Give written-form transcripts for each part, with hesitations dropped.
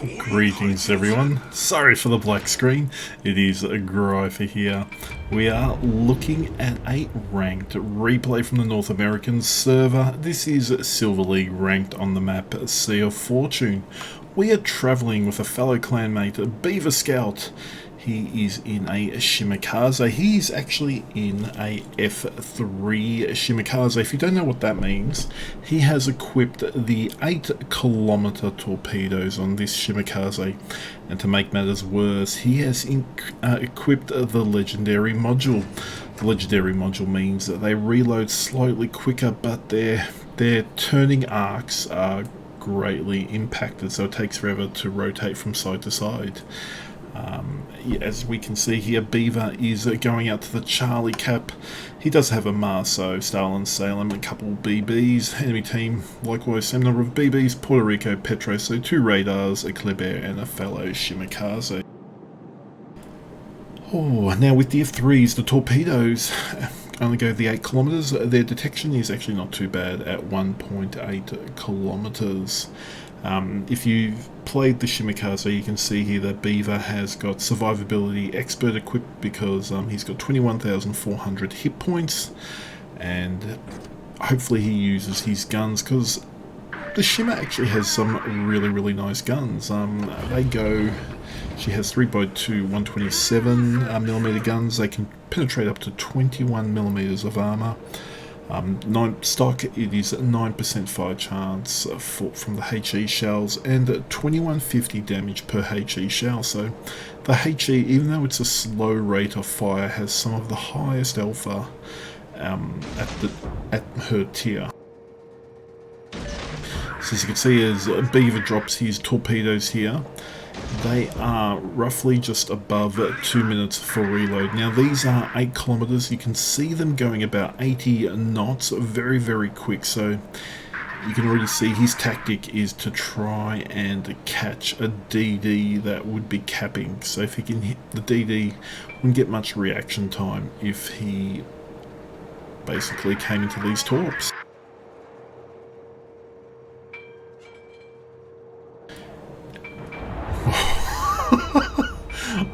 Greetings everyone, sorry for the black screen, it is Greifer here. We are looking at a ranked replay from the North American server. This is Silver League ranked on the map Sea of Fortune. We are travelling with a fellow clanmate, Beaver Scout. He is in a Shimakaze. He's actually in a F3 Shimakaze. If you don't know what that means, he has equipped the 8-kilometer torpedoes on this Shimakaze. And to make matters worse, he has equipped the legendary module. The legendary module means that they reload slightly quicker, but their turning arcs are greatly impacted, so it takes forever to rotate from side to side. As we can see here, Beaver is going out to the Charlie cap. He does have a Marso, Stalin, Salem, a couple BBs. Enemy team, likewise, same number of BBs, Puerto Rico, Petro, so 2 radars, a Kleber, and a fellow Shimakaze. Oh, now with the F3s, the torpedoes only go the 8 kilometers. Their detection is actually not too bad at 1.8 kilometers. If you've played the Shimakaze, you can see here that Beaver has got survivability expert equipped because he's got 21,400 hit points, and hopefully he uses his guns because the Shima actually has some really nice guns. They go, she has 3x2 127mm guns. They can penetrate up to 21mm of armor. Stock, it is 9% fire chance from the HE shells and 2150 damage per HE shell. So the HE, even though it's a slow rate of fire, has some of the highest alpha at her tier. So as you can see, as Beaver drops his torpedoes here, they are roughly just above 2 minutes for reload. Now these are 8 kilometers. You can see them going about 80 knots, very quick. So you can already see his tactic is to try and catch a DD that would be capping. So if he can hit the DD, wouldn't get much reaction time if he basically came into these torps.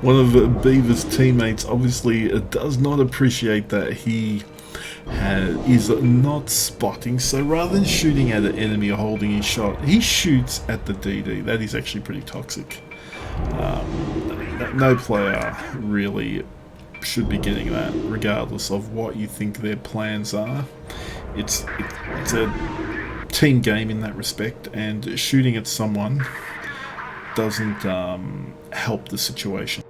One of Beaver's teammates obviously does not appreciate that he is not spotting, so rather than shooting at an enemy or holding his shot, he shoots at the DD. That is actually pretty toxic. No player really should be getting that, regardless of what you think their plans are. It's a team game in that respect, and shooting at someone doesn't help the situation.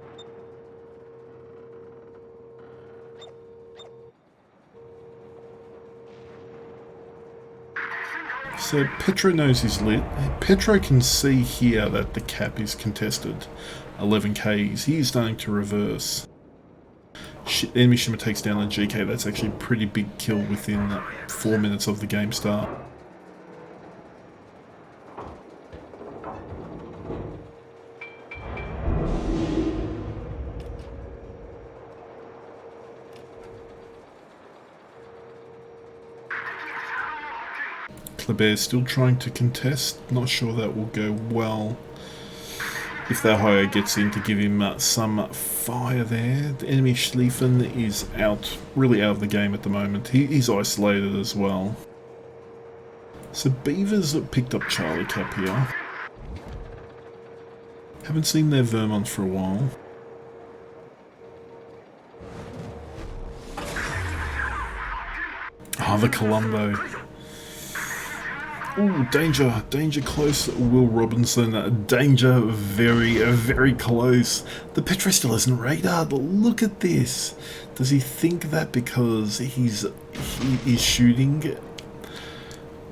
So Petro knows he's lit. Petro can see here that the cap is contested. 11Ks. He is starting to reverse. Enemy Shima takes down a GK. That's actually a pretty big kill within 4 minutes of the game start. Kleber is still trying to contest. Not sure that will go well. If that higher gets in to give him some fire there. The enemy Schlieffen is really out of the game at the moment. He's isolated as well. So Beavers picked up Charlie Cap here. Haven't seen their Vermont for a while. The Colombo. Ooh, danger close, Will Robinson, danger very close. The Petro still isn't radar, but look at this. Does he think that because he is shooting?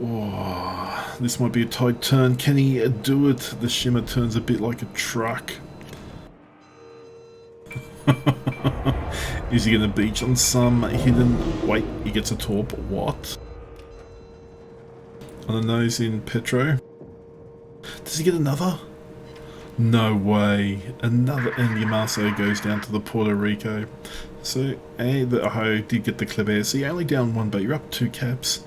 Oh, this might be a tight turn. Can he do it? The Shimmer turns a bit like a truck. Is he going to beach on some hidden... Wait, he gets a torp. What? On the nose in Petro. Does he get another? No way. Another, and Yamaso goes down to the Puerto Rico. So, the Aho did get the Kleber. So you're only down 1, but you're up 2 caps.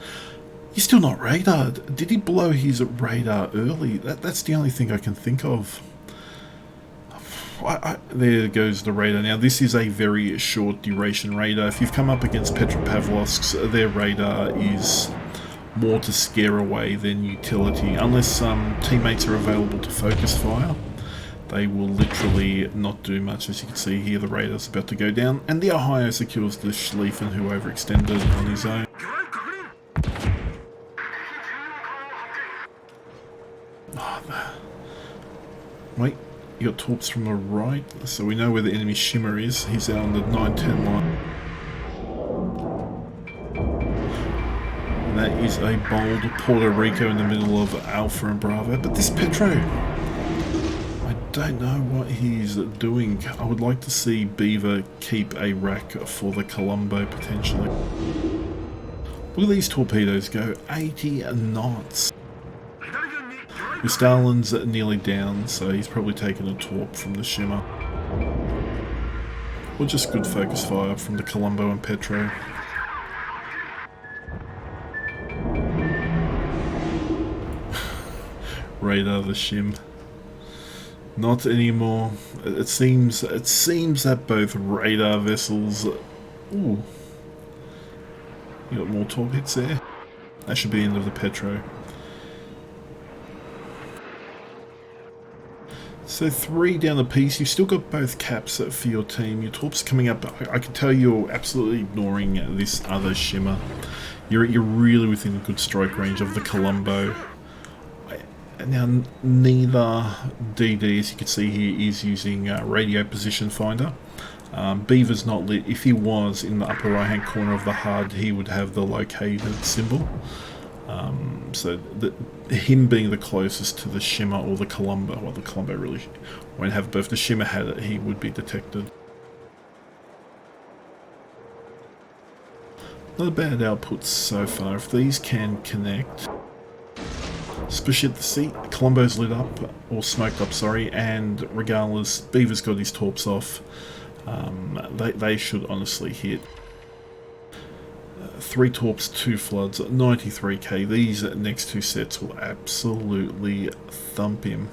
He's still not radared. Did he blow his radar early? That's the only thing I can think of. There goes the radar. Now, this is a very short duration radar. If you've come up against Petropavlovsks, their radar is more to scare away than utility. Unless teammates are available to focus fire, they will literally not do much. As you can see here, the radar's about to go down, and the Ohio secures the Schlieffen, who overextended on his own. Wait, you got torps from the right, so we know where the enemy Shimmer is. He's out on the 9-10 line. And that is a bold Puerto Rico in the middle of Alpha and Bravo. But this Petro, I don't know what he's doing. I would like to see Beaver keep a rack for the Colombo potentially. Look at these torpedoes go, 80 knots. Stalin's nearly down, so he's probably taken a torp from the Shimmer. Or just good focus fire from the Colombo and Petro. Radar the Shim. Not anymore. It seems that both radar vessels... Ooh. You got more torp hits there. That should be the end of the Petro. So 3 down the piece. You've still got both caps for your team. Your torps coming up. I can tell you're absolutely ignoring this other Shimmer. You're really within a good strike range of the Colombo. Now neither DD, as you can see here, is using radio position finder. Beaver's not lit. If he was in the upper right hand corner of the HUD, he would have the located symbol. So him being the closest to the Shimmer or the Colombo, well, the Colombo really won't have both. If the Shimmer had it, he would be detected. Not a bad output so far. If these can connect, especially at the sea, Colombo's lit up, or smoked up, sorry, and regardless, Beaver's got his torps off. They should honestly hit. 3 torps, 2 floods, 93k. These next 2 sets will absolutely thump him.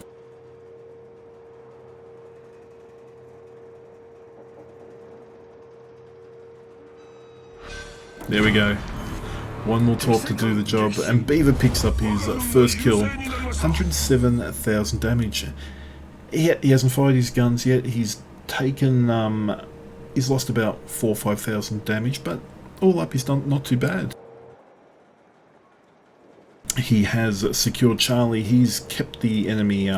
There we go. One more torp to do the job, and Beaver picks up his first kill. 107,000 damage. He hasn't fired his guns yet. He's taken, he's lost about 4,000 or 5,000 damage, but all up, he's done not too bad. He has secured Charlie. He's kept the enemy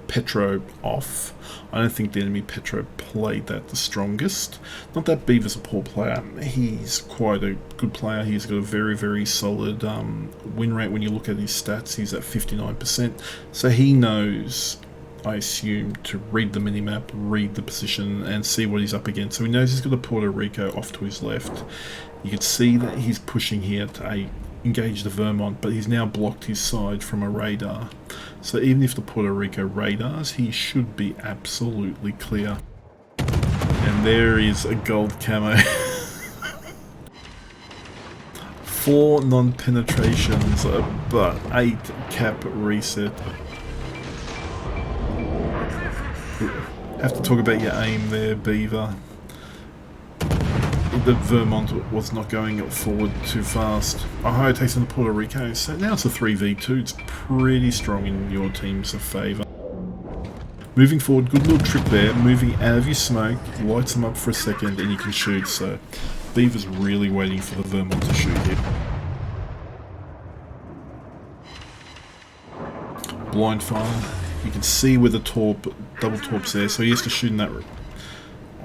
Petro off. I don't think the enemy Petro played that the strongest. Not that Beaver's a poor player. He's quite a good player. He's got a very, very solid win rate. When you look at his stats, he's at 59%. So he knows, I assume, to read the minimap, read the position, and see what he's up against. So he knows he's got a Puerto Rico off to his left. You can see that he's pushing here to engage the Vermont, but he's now blocked his side from a radar. So even if the Puerto Rico radars, he should be absolutely clear. And there is a gold camo. 4 non-penetrations, but 8 cap reset. Have to talk about your aim there, Beaver. The Vermont was not going forward too fast. Ohio takes on the Puerto Rico, so now it's a 3v2. It's pretty strong in your team's favour. Moving forward, good little trick there. Moving out of your smoke, lights them up for a second, and you can shoot. So Beaver's really waiting for the Vermont to shoot here. Blind fire. You can see where the double torps there, so he has to shoot in that.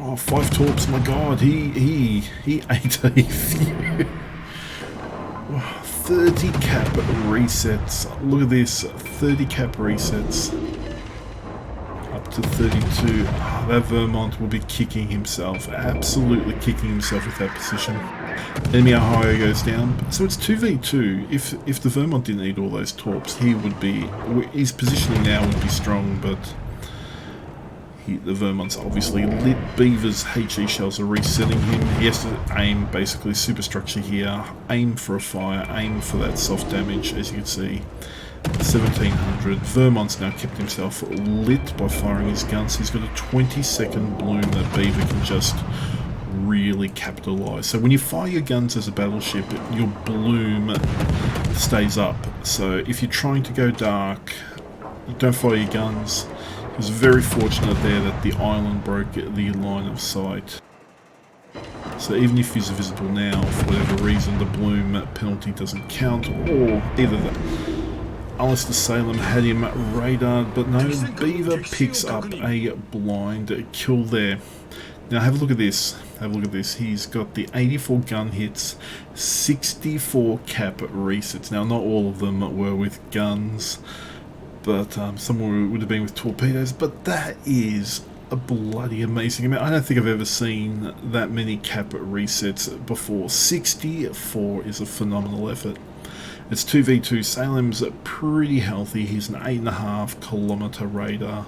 Oh, 5 torps, my god, he ate a few. 30 cap resets. Look at this, 30 cap resets. Up to 32. Oh, that Vermont will be kicking himself, absolutely kicking himself with that position. Enemy Ohio goes down, so it's 2v2. If the Vermont didn't eat all those torps, he would be, his positioning now would be strong, but The Vermont's obviously lit. Beaver's HE shells are resetting him. He has to aim basically superstructure here, aim for a fire, aim for that soft damage, as you can see. 1700. Vermont's now kept himself lit by firing his guns. He's got a 20-second bloom that Beaver can just really capitalise. So when you fire your guns as a battleship, your bloom stays up. So if you're trying to go dark, you don't fire your guns. He was very fortunate there that the island broke the line of sight. So even if he's visible now, for whatever reason, the bloom penalty doesn't count, or either that. Alistair Salem had him radared, but no, Beaver picks up a blind kill there. Now have a look at this. Have a look at this. He's got the 84 gun hits, 64 cap resets. Now not all of them were with guns, but some would have been with torpedoes, but that is a bloody amazing amount. I don't think I've ever seen that many cap resets before. 64 is a phenomenal effort. It's 2v2. Salem's pretty healthy. He's an 8.5 kilometer radar.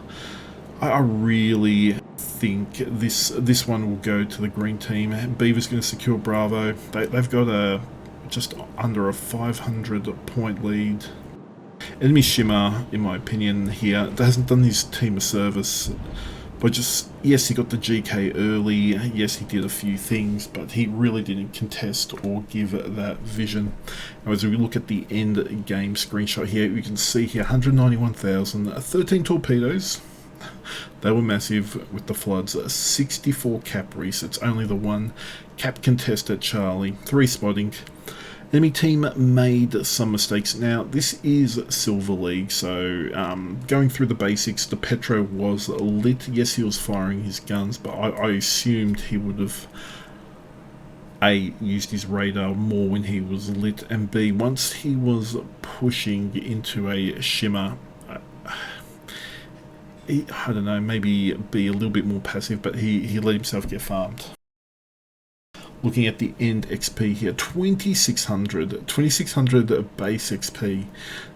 I really think this one will go to the green team. Beaver's going to secure Bravo. They've got just under a 500 point lead. Enemy Shimmer, in my opinion, here hasn't done his team a service. But yes, he got the GK early, yes, he did a few things, but he really didn't contest or give that vision. Now, as we look at the end game screenshot here, you can see here 191,000, 13 torpedoes. They were massive with the floods, 64 cap resets, only the one cap contest at Charlie, 3 spotting. Enemy team made some mistakes. Now, this is Silver League, so going through the basics, the Petro was lit. Yes, he was firing his guns, but I assumed he would have A, used his radar more when he was lit, and B, once he was pushing into a shimmer, I don't know, maybe be a little bit more passive, but he let himself get farmed. Looking at the end XP here, 2600 base XP.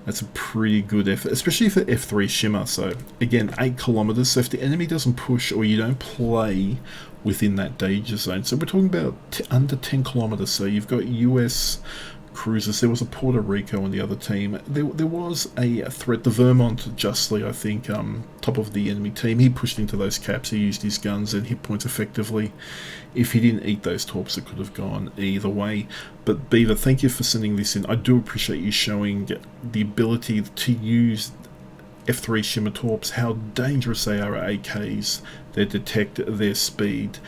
That's a pretty good effort, especially for F3 Shimmer. So again, 8 kilometers. So if the enemy doesn't push or you don't play within that danger zone, so we're talking about under 10 kilometers. So you've got US cruisers. There was a Puerto Rico on the other team. There was a threat. The Vermont, justly, I think, top of the enemy team. He pushed into those caps. He used his guns and hit points effectively. If he didn't eat those torps, it could have gone either way. But Beaver, thank you for sending this in. I do appreciate you showing the ability to use F3 Shimmer torps, how dangerous they are at AKs. They detect their speed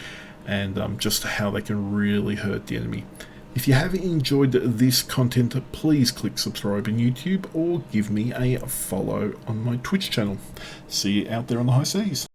and just how they can really hurt the enemy. If you have enjoyed this content, please click subscribe on YouTube or give me a follow on my Twitch channel. See you out there on the high seas.